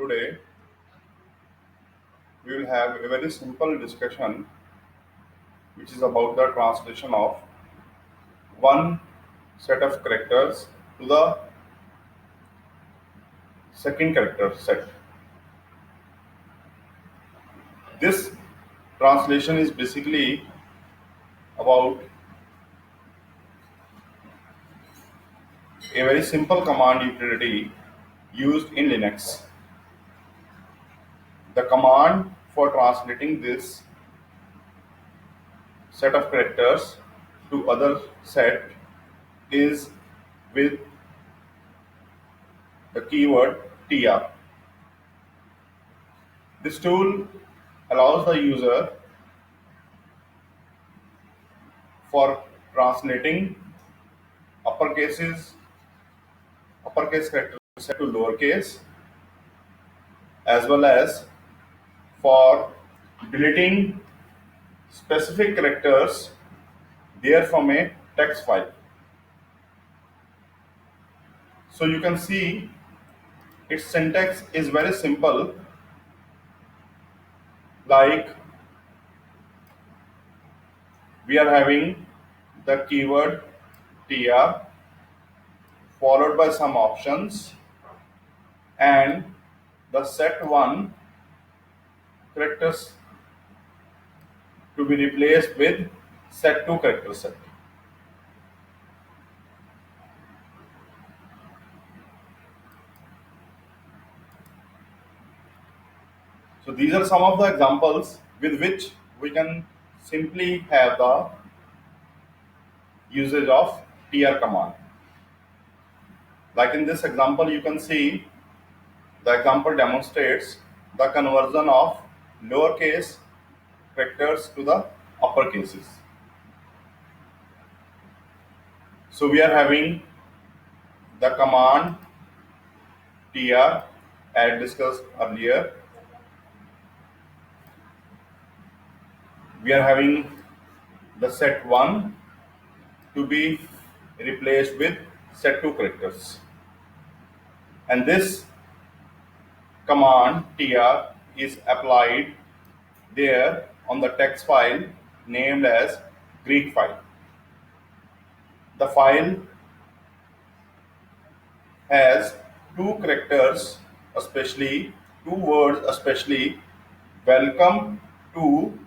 today we will have a very simple discussion which is about the translation of one set of characters to the second character set. This translation is basically about a very simple command utility used in Linux. The command for translating this set of characters to other set is with the keyword tr. This tool allows the user for translating uppercases, uppercase characters set to lowercase, as well as for deleting specific characters there from a text file. So you can see its syntax is very simple, like we are having the keyword tr followed by some options and the set 1 characters to be replaced with set 2 character set. So these are some of the examples with which we can simply have the usage of tr command. Like in this example, you can see the example demonstrates the conversion of lowercase characters to the uppercases. So we are having the command tr as discussed earlier. We are having the set 1 to be replaced with set 2 characters. And this command tr is applied there on the text file named as Greek file. The file has two characters, especially two words, especially welcome to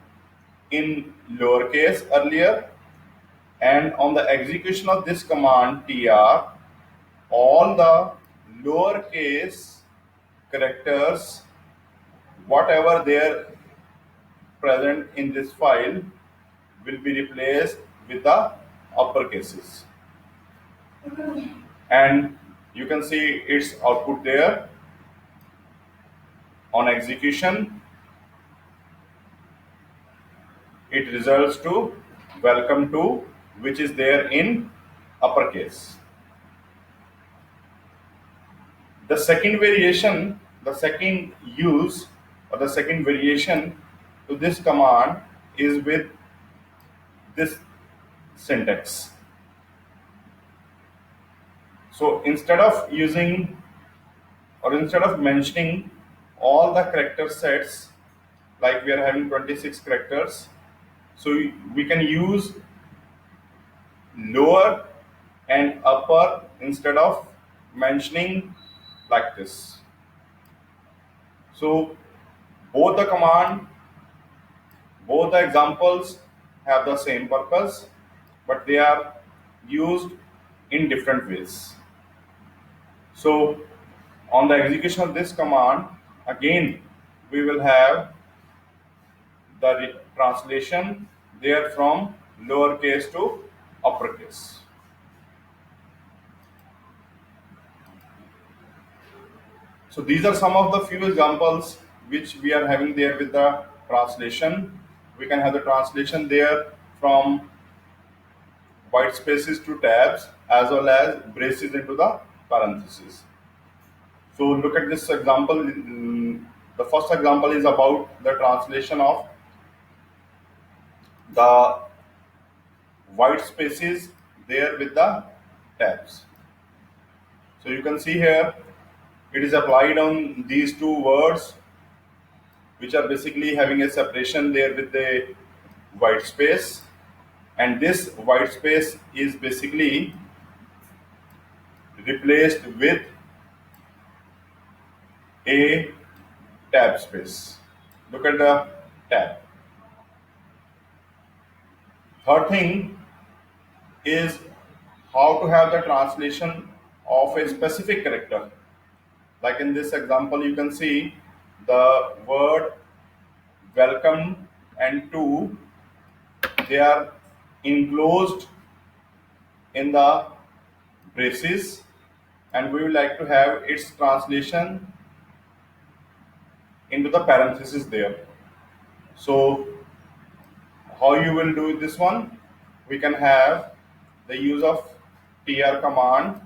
in lowercase earlier, and on the execution of this command tr, all the lowercase characters, whatever they are present in this file, will be replaced with the uppercases. And you can see its output there. On execution, it results to welcome to, which is there in uppercase. The second variation, the second use or the second variation to this command is with this syntax. So instead of using or instead of mentioning all the character sets, like we are having 26 characters, so we can use lower and upper instead of mentioning like this. So both the command, both the examples have the same purpose, but they are used in different ways. So on the execution of this command, again we will have the translation there from lowercase to uppercase. So these are some of the few examples which we are having there with the translation. We can have the translation there from white spaces to tabs, as well as braces into the parentheses. So look at this example. The first example is about the translation of the white spaces there with the tabs. So you can see here It is applied on these two words, which are basically having a separation there with the white space, and this white space is basically replaced with a tab space. Look at the tab. Third thing is how to have the translation of a specific character. Like in this example, you can see the word welcome and to, they are enclosed in the braces, and we would like to have its translation into the parenthesis there. So how you will do this one? We can have the use of tr command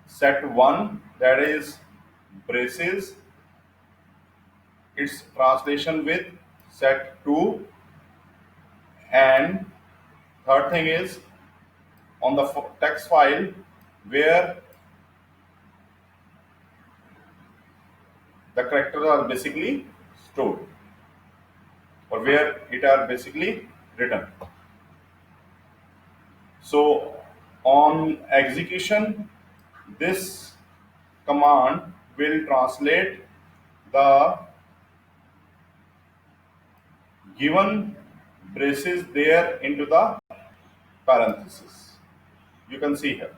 set 1, that is braces, its translation with set 2, and third thing is on the text file where the characters are basically stored, or where it are basically written. So on execution, this command will translate the given braces there into the parenthesis. You can see here.